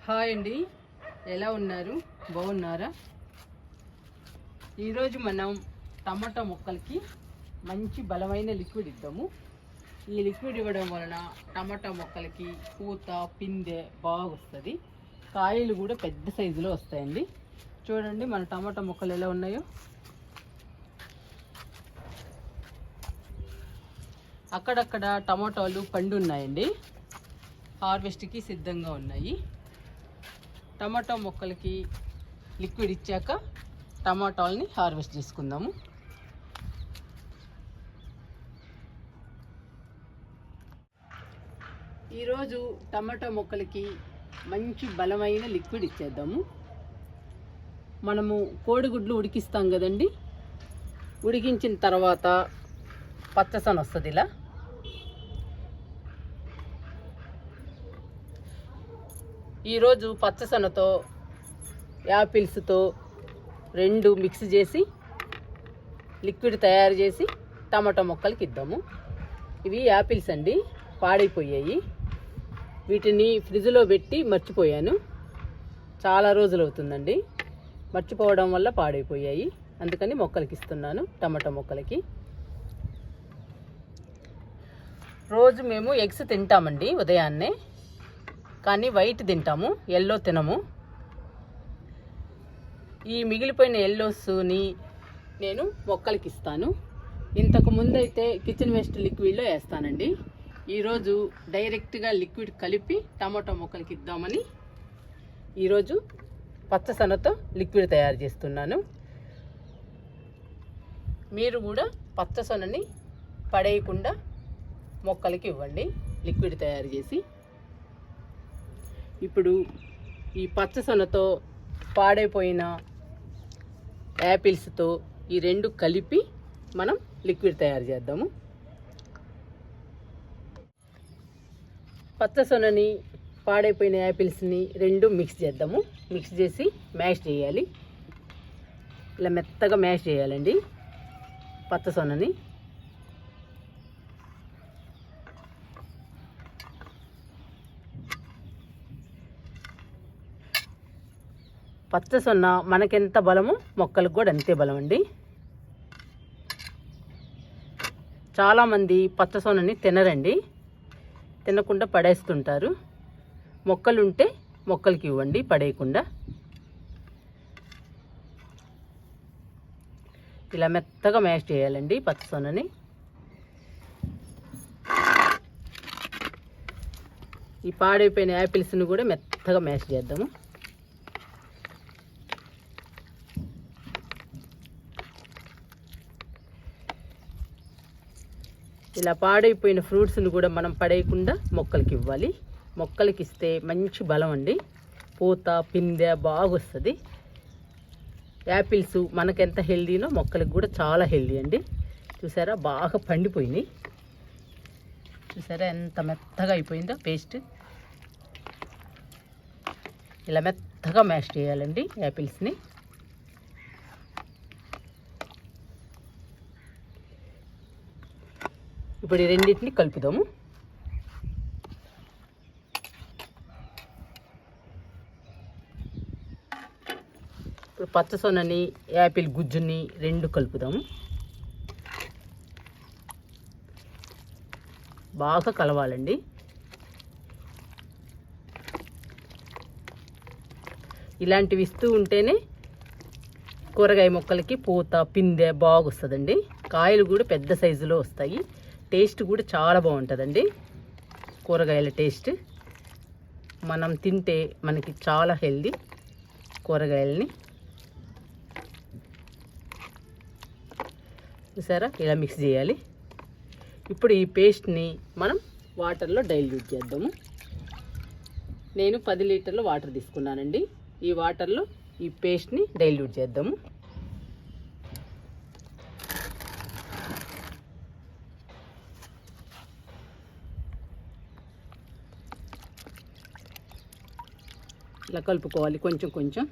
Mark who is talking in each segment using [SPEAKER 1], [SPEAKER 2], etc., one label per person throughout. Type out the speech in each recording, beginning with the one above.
[SPEAKER 1] Hi అండి, ఎలా ఉన్నారు? బాగున్నారా? ఈరోజు మనం టమాటా మొక్కలకి మంచి బలమైన లిక్విడ్ ఇద్దాము. ఈ లిక్విడ్ ఇవ్వడం వలన టమాటా మొక్కలకి పూత పిందె బాగా వస్తుంది, కాయలు కూడా పెద్ద సైజులో వస్తాయండి. చూడండి మన టమాటా మొక్కలు ఎలా ఉన్నాయో. అక్కడక్కడ టమాటాలు పండు ఉన్నాయండి, హార్వెస్ట్కి సిద్ధంగా ఉన్నాయి. టమాటా మొక్కలకి లిక్విడ్ ఇచ్చాక టమాటాలని హార్వెస్ట్ చేసుకుందాము. ఈరోజు టమాటా మొక్కలకి మంచి బలమైన లిక్విడ్ ఇచ్చేద్దాము. మనము కోడిగుడ్లు ఉడికిస్తాం కదండి, ఉడికించిన తర్వాత పచ్చసన వస్తుంది ఇలా. ఈరోజు పచ్చసనతో యాపిల్స్తో రెండు మిక్స్ చేసి లిక్విడ్ తయారు చేసి టమాటా మొక్కలకి ఇద్దాము. ఇవి యాపిల్స్ అండి, పాడైపోయాయి. వీటిని ఫ్రిడ్జ్లో పెట్టి మర్చిపోయాను, చాలా రోజులు అవుతుందండి. మర్చిపోవడం వల్ల పాడైపోయాయి, అందుకని మొక్కలకి ఇస్తున్నాను. టమాటా మొక్కలకి రోజు మేము ఎగ్స్ తింటామండి ఉదయాన్నే, కానీ వైట్ తింటాము, ఎల్లో తినము. ఈ మిగిలిపోయిన ఎల్లోస్ని నేను మొక్కలకి ఇస్తాను. ఇంతకు ముందు అయితే కిచెన్ వేస్ట్ లిక్విడ్లో వేస్తానండి. ఈరోజు డైరెక్ట్గా లిక్విడ్ కలిపి టమాటా మొక్కలకి ఇద్దామని ఈరోజు పచ్చసనతో లిక్విడ్ తయారు చేస్తున్నాను. మీరు కూడా పచ్చసొనని పడేయకుండా మొక్కలకి ఇవ్వండి లిక్విడ్ తయారు చేసి. ఇప్పుడు ఈ పచ్చసొనతో పాడైపోయిన యాపిల్స్తో ఈ రెండు కలిపి మనం లిక్విడ్ తయారు చేద్దాము. పచ్చసొనని పాడైపోయిన యాపిల్స్ని రెండు మిక్స్ చేద్దాము. మిక్స్ చేసి మ్యాష్ చేయాలి. ఇలా మెత్తగా మ్యాష్ చేయాలండి పచ్చసొనని. పచ్చసొన్న మనకెంత బలమో మొక్కలకు కూడా అంతే బలం అండి. చాలామంది పచ్చసొన్నని తినరండి, తినకుండా పడేస్తుంటారు. మొక్కలుంటే మొక్కలకి ఇవ్వండి, పడేయకుండా. ఇలా మెత్తగా మ్యాష్ చేయాలండి పచ్చసొన్నని. ఈ పాడైపోయిన యాపిల్స్ని కూడా మెత్తగా మ్యాష్ చేద్దాము. ఇలా పాడైపోయిన ఫ్రూట్స్ని కూడా మనం పడేయకుండా మొక్కలకి ఇవ్వాలి. మొక్కలకి ఇస్తే మంచి బలం అండి, పూత పిందె బాగా వస్తుంది. యాపిల్స్ మనకెంత హెల్దీనో మొక్కలకు కూడా చాలా హెల్దీ అండి. చూసారా బాగా పండిపోయినాయి, చూసారా ఎంత మెత్తగా అయిపోయిందో పేస్ట్. ఇలా మెత్తగా మ్యాష్ చేయాలండి యాపిల్స్ని. ఇప్పుడు ఈ రెండింటిని కలుపుదాము. ఇప్పుడు పచ్చసొనని యాపిల్ గుజ్జుని రెండు కలుపుదాము. బాగా కలవాలండి. ఇలాంటివి ఇస్తూ ఉంటేనే కూరగాయ మొక్కలకి పూత పిందె బాగా వస్తుందండి. కాయలు కూడా పెద్ద సైజులో వస్తాయి. టేస్ట్ కూడా చాలా బాగుంటుందండి. కూరగాయల టేస్ట్ మనం తింటే మనకి చాలా హెల్దీ కూరగాయలని. చూసారా ఇలా మిక్స్ చేయాలి. ఇప్పుడు ఈ పేస్ట్ని మనం వాటర్లో డైల్యూట్ చేద్దాము. నేను 10 లీటర్ల వాటర్ తీసుకున్నానండి. ఈ వాటర్లో ఈ పేస్ట్ని డైల్యూట్ చేద్దాము. ఇలా కలుపుకోవాలి కొంచెం కొంచెం.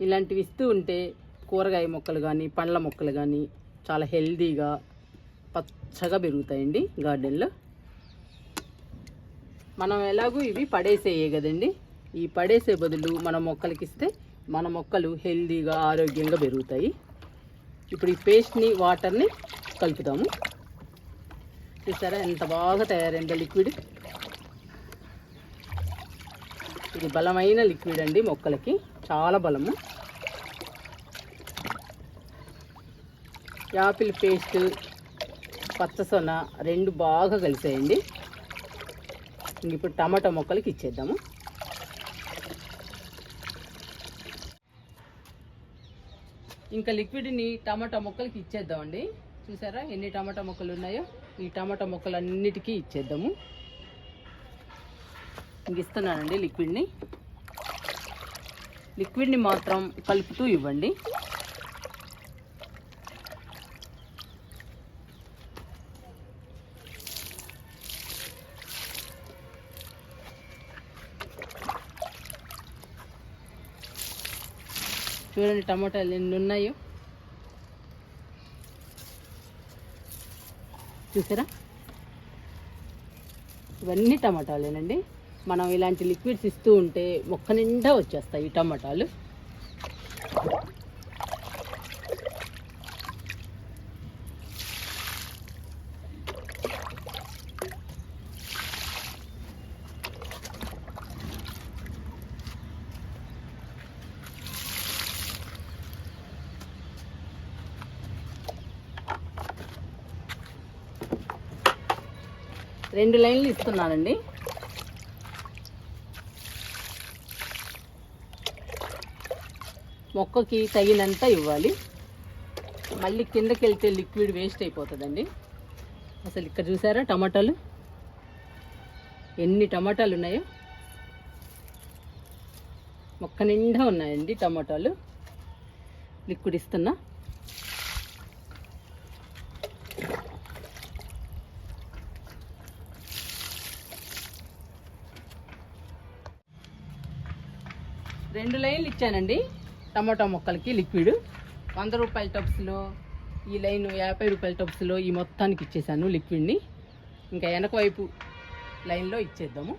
[SPEAKER 1] ఇలాంటివి ఇస్తూ ఉంటే కూరగాయ మొక్కలు కానీ పండ్ల మొక్కలు కానీ చాలా హెల్తీగా పచ్చగా పెరుగుతాయండి గార్డెన్లో. మనం ఎలాగూ ఇవి పడేసేయే కదండి, ఈ పడేసే బదులు మన మొక్కలకి ఇస్తే మన మొక్కలు హెల్తీగా ఆరోగ్యంగా పెరుగుతాయి. ఇప్పుడు ఈ పేస్ట్ని వాటర్ని కలుపుతాము. చూసారా ఎంత బాగా తయారైందో లిక్విడ్. ఇది బలమైన లిక్విడ్ అండి, మొక్కలకి చాలా బలము. యాపిల్ పేస్ట్ పచ్చసొన రెండు బాగా కలిసాయండి. ఇప్పుడు టమాటా మొక్కలకి ఇచ్చేద్దాము. ఇంకా లిక్విడ్ని టమాటా మొక్కలకి ఇచ్చేద్దామండి. చూసారా ఎన్ని టమాటా మొక్కలు ఉన్నాయో, ఈ టమాటా మొక్కలు అన్నిటికీ ఇచ్చేద్దాము. ఇంక ఇస్తున్నానండి లిక్విడ్ని మాత్రం కలుపుతూ ఇవ్వండి. చూడండి టమాటాలు ఎన్ని ఉన్నాయో, చూసారా ఇవన్నీ టమాటాలేనండి. మనం ఇలాంటి లిక్విడ్స్ ఇస్తూ ఉంటే మొక్క నిండా వచ్చేస్తాయి ఈ టమాటాలు. రెండు లైన్లు ఇస్తున్నానండి. మొక్కకి తగినంత ఇవ్వాలి, మళ్ళీ కిందకి వెళ్తే లిక్విడ్ వేస్ట్ అయిపోతుందండి. అసలు ఇక్కడ చూసారా టమాటాలు ఎన్ని టమాటాలు ఉన్నాయో, మొక్క నిండా ఉన్నాయండి టమాటాలు. లిక్విడ్ ఇస్తున్నా. రెండు లైన్లు ఇచ్చానండి టమాటా మొక్కలకి లిక్విడ్. 100 రూపాయల టబ్స్లో ఈ లైన్ 50 రూపాయల టబ్స్లో ఈ మొత్తానికి ఇచ్చేసాను లిక్విడ్ని. ఇంకా వెనక వైపు లైన్లో ఇచ్చేద్దాము.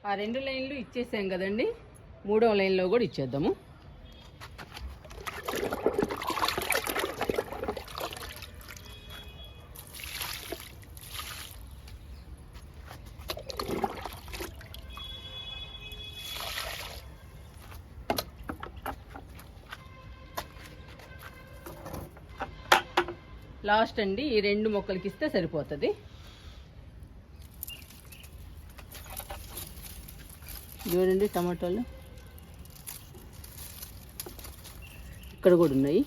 [SPEAKER 1] ఆ రెండు లైన్లు ఇచ్చేసాం కదండి, మూడవ లైన్లో కూడా ఇచ్చేద్దాము. లాస్ట్ అండి, ఈ రెండు మొక్కలకి ఇస్తే సరిపోతుంది. చూడండి టమాటాలు ఇక్కడ కూడా ఉన్నాయి.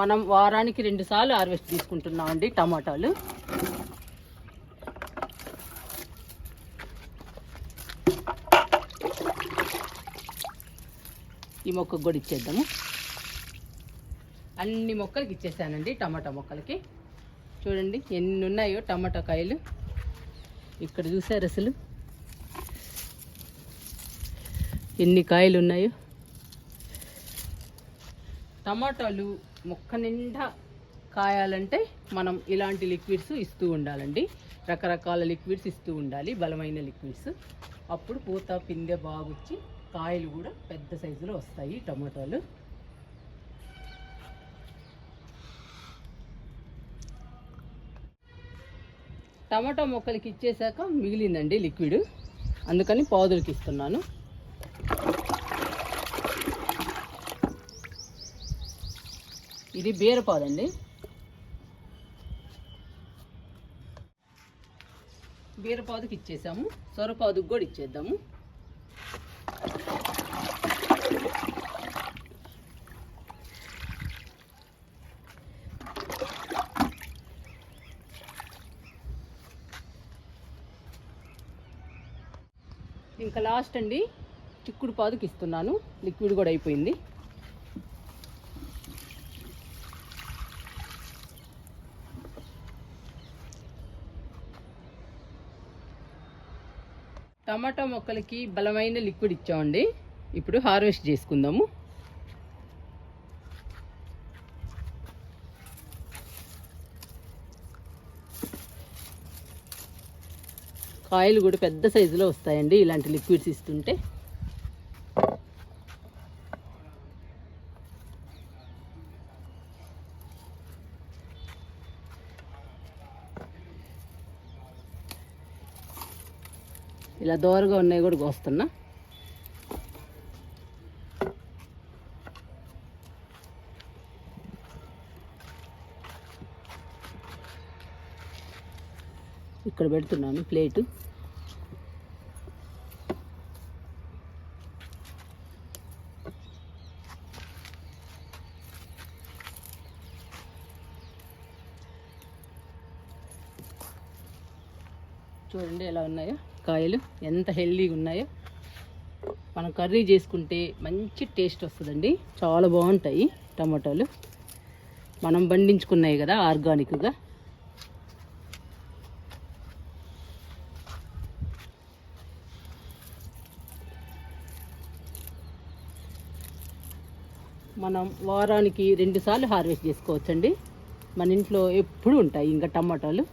[SPEAKER 1] మనం వారానికి 2 సార్లు హార్వెస్ట్ తీసుకుంటున్నామండి టమాటాలు. ఈ మొక్కకు కూడా ఇచ్చేద్దాము. అన్ని మొక్కలకి ఇచ్చేసానండి టమాటా మొక్కలకి. చూడండి ఎన్ని ఉన్నాయో టమాటా కాయలు. ఇక్కడ చూసారు అసలు ఎన్ని కాయలు ఉన్నాయో. టమాటాలు మొక్క నిండా కాయాలంటే మనం ఇలాంటి లిక్విడ్స్ ఇస్తూ ఉండాలండి. రకరకాల లిక్విడ్స్ ఇస్తూ ఉండాలి, బలమైన లిక్విడ్స్. అప్పుడు పూత పిందె బాగొచ్చి కాయలు కూడా పెద్ద సైజులో వస్తాయి టమాటాలు. టమాటా మొక్కలకి ఇచ్చేసాక మిగిలిందండి లిక్విడ్, అందుకని పాదులకి ఇస్తున్నాను. ఇది బీరపాదండి. బీరపాదుకి ఇచ్చేసాము, సొరపాదుకు కూడా ఇచ్చేద్దాము. ఇంకా లాస్ట్ అండి చిక్కుడు పాదుకి ఇస్తున్నాను. లిక్విడ్ కూడా అయిపోయింది. టమాటా మొక్కలకి బలమైన లిక్విడ్ ఇచ్చామండి. ఇప్పుడు హార్వెస్ట్ చేసుకుందాము. కాయలు కూడా పెద్ద సైజులో వస్తాయండి ఇలాంటి లిక్విడ్స్ ఇస్తుంటే. ఇలా దోరగా ఉన్నాయి కూడా కోస్తున్నా. ఇక్కడ పెడుతున్నాను ప్లేటు. చూడండి ఎలా ఉన్నాయో కాయలు, ఎంత హెల్దీగా ఉన్నాయో. మనం కర్రీ చేసుకుంటే మంచి టేస్ట్ వస్తుందండి. చాలా బాగుంటాయి టమాటాలు, మనం పండించుకున్నాయి కదా ఆర్గానిక్గా. మనం వారానికి 2 సార్లు హార్వెస్ట్ చేసుకోవచ్చండి. మన ఇంట్లో ఎప్పుడు ఉంటాయి ఇంకా టమాటాలు.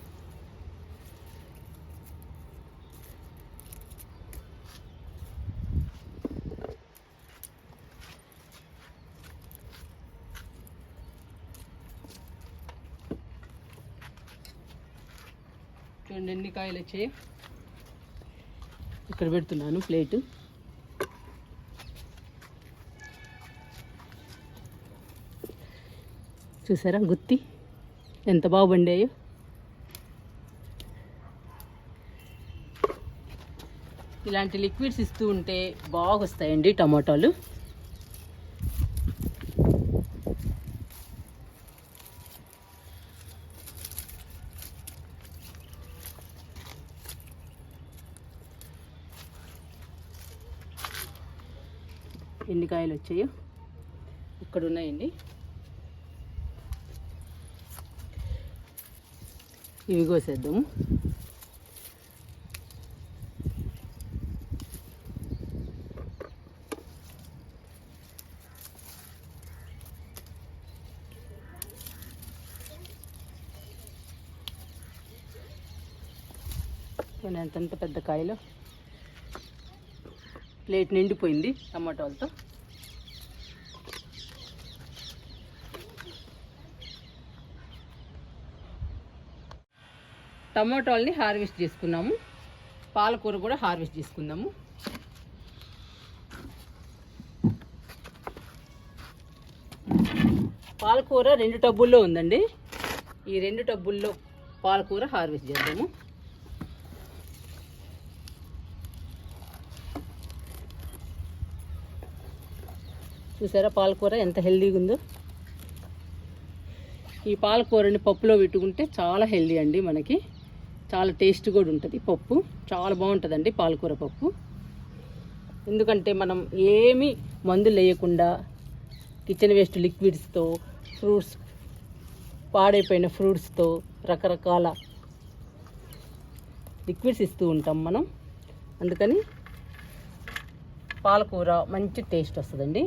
[SPEAKER 1] చూడండి ఎన్ని కాయలు వచ్చాయి. ఇక్కడ పెడుతున్నాను ప్లేటు. చూసారా గుత్తి ఎంత బాగా పండాయో. ఇలాంటి లిక్విడ్స్ ఇస్తూ ఉంటే బాగా వస్తాయండి టమాటాలు. ఎన్ని కాయలు వచ్చాయో ఇక్కడ ఉన్నాయండి. ఇవి కోసేద్దాము. ఎంతంత పెద్ద కాయలు. ప్లేట్ నిండిపోయింది టమాటాలతో. టమాటాలని హార్వెస్ట్ చేసుకున్నాము. పాలకూర కూడా హార్వెస్ట్ చేసుకుందాము. పాలకూర 2 టబ్బుల్లో ఉందండి. ఈ 2 టబ్బుల్లో పాలకూర హార్వెస్ట్ చేద్దాము. చూసారా పాలకూర ఎంత హెల్దీగా ఉందో. ఈ పాలకూరని పప్పులో పెట్టుకుంటే చాలా హెల్దీ అండి. మనకి చాలా టేస్ట్ కూడా ఉంటుంది. పప్పు చాలా బాగుంటుందండి పాలకూర పప్పు. ఎందుకంటే మనం ఏమీ మందులు వేయకుండా కిచెన్ వేస్ట్ లిక్విడ్స్తో, ఫ్రూట్స్ పాడైపోయిన ఫ్రూట్స్తో రకరకాల లిక్విడ్స్ ఇస్తూ ఉంటాం మనం. అందుకని పాలకూర మంచి టేస్ట్ వస్తుందండి.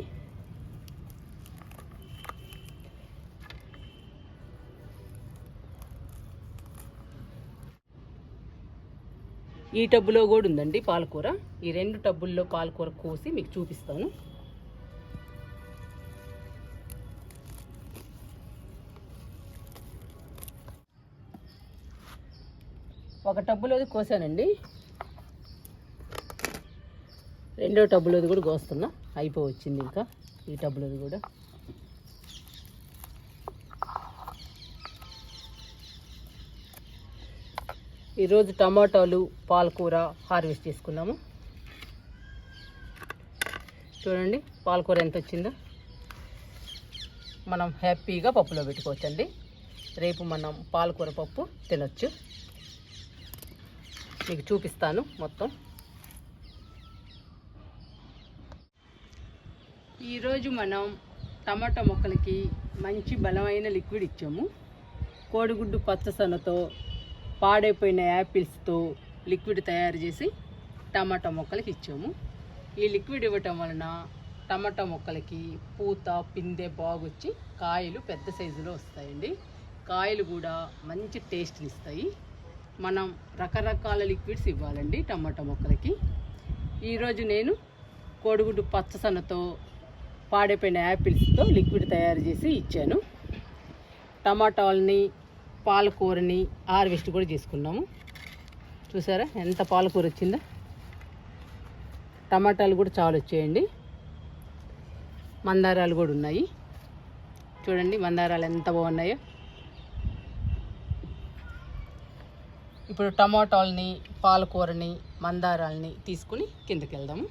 [SPEAKER 1] ఈ టబ్బులో కూడా ఉందండి పాలకూర. ఈ 2 టబ్బుల్లో పాలకూర కోసి మీకు చూపిస్తాను. ఒక టబ్బులోది కోసానండి. 2వ టబ్బులోది కూడా కోస్తున్నా. అయిపోవచ్చింది ఇంకా ఈ టబ్బులోది కూడా. ఈరోజు టమాటాలు, పాలకూర హార్వెస్ట్ చేసుకున్నాము. చూడండి పాలకూర ఎంత వచ్చిందో. మనం హ్యాపీగా పప్పులో పెట్టుకోవచ్చండి. రేపు మనం పాలకూర పప్పు తినొచ్చు. మీకు చూపిస్తాను మొత్తం. ఈరోజు మనం టమాటా మొక్కలకి మంచి బలమైన లిక్విడ్ ఇచ్చాము. కోడిగుడ్డు పచ్చసొనతో, పాడైపోయిన యాపిల్స్తో లిక్విడ్ తయారు చేసి టమాటా మొక్కలకి ఇచ్చాము. ఈ లిక్విడ్ ఇవ్వటం వలన టమాటా మొక్కలకి పూత పిందె బాగొచ్చి కాయలు పెద్ద సైజులో వస్తాయండి. కాయలు కూడా మంచి టేస్ట్ని ఇస్తాయి. మనం రకరకాల లిక్విడ్స్ ఇవ్వాలండి టమాటా మొక్కలకి. ఈరోజు నేను కోడిగుడ్డు పచ్చసనతో పాడైపోయిన యాపిల్స్తో లిక్విడ్ తయారు చేసి ఇచ్చాను. టమాటాలని పాలకూరని హార్వెస్ట్ కూడా చేసుకున్నాము. చూసారా ఎంత పాలకూర వచ్చిందో. టమాటాలు కూడా చాలా వచ్చాయండి. మందారాలు కూడా ఉన్నాయి. చూడండి మందారాలు ఎంత బాగున్నాయో. ఇప్పుడు టమాటాలని పాలకూరని మందారాలని తీసుకుని కిందకి వెళ్దాము.